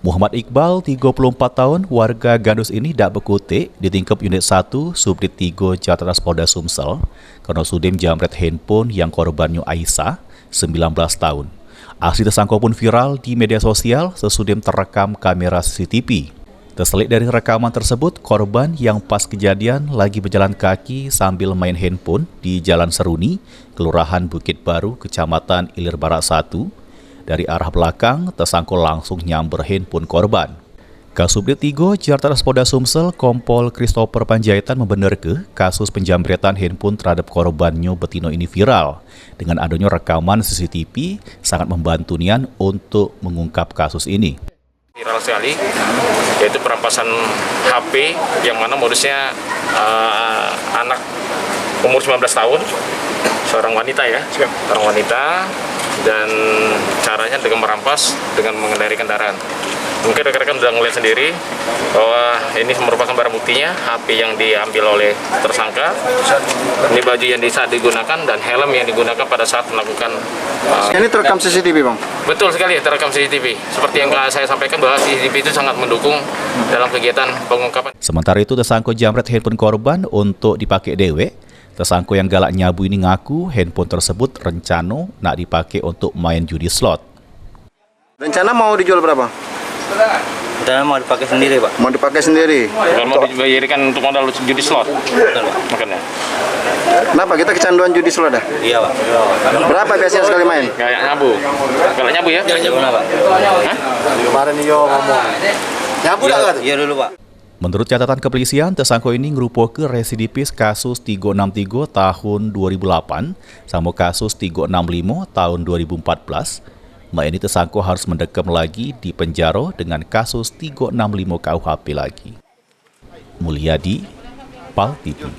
Muhammad Iqbal, 34 tahun, warga Gandus ini dak berkutik ditingkap unit 1 Subdit 3 Jatras Polda Sumsel kerana sudi menjamret handphone yang korbannya Aisyah, 19 tahun. Aksi tersangka pun viral di media sosial sesudah terekam kamera CCTV. Terselit dari rekaman tersebut, korban yang pas kejadian lagi berjalan kaki sambil main handphone di Jalan Seruni, Kelurahan Bukit Baru, Kecamatan Ilir Barat 1. Dari arah belakang, tersangka langsung nyamber handphone korban. Kasubdit 3 Jatras Polda Sumsel, Kompol Christopher Panjaitan membenarkan kasus penjamretan handphone terhadap korbannya betino ini viral. Dengan adanya rekaman CCTV, sangat membantu Nian untuk mengungkap kasus ini. Viral sekali, yaitu perampasan HP yang mana modusnya anak umur 19 tahun, seorang wanita ya, seorang wanita, dan caranya dengan merampas dengan mengendarai kendaraan. Mungkin rekan-rekan sudah melihat sendiri bahwa ini merupakan barang buktinya, HP yang diambil oleh tersangka, ini baju yang saat digunakan dan helm yang digunakan pada saat melakukan. Ini terekam CCTV, Bang? Betul sekali, terekam CCTV. Seperti yang saya sampaikan bahwa CCTV itu sangat mendukung dalam kegiatan pengungkapan. Sementara itu, tersangka jamret handphone korban untuk dipakai dewek. Tersangka yang galak nyabu ini ngaku handphone tersebut rencana nak dipakai untuk main judi slot. Rencana mau dijual berapa? Rencana mau dipakai sendiri, Pak. Mau dipakai sendiri? Bukan mau dibayarkan untuk modal judi slot. Betul, Pak. Makanya. Kenapa? Kita kecanduan judi slot dah? Iya, Pak. Berapa biasanya sekali main? Kayak nyabu. Kalau nyabu ya? Nyabu, Pak. Hah? Kemarin Iyo ngomong. Nyabu dah kan? Iya dulu, Pak. Menurut catatan kepolisian, tersangka ini merupakan residivis kasus 363 tahun 2008 sama kasus 365 tahun 2014. Mak ini tersangka harus mendekam lagi di penjara dengan kasus 365 KUHP lagi. Mulyadi, PAL TV.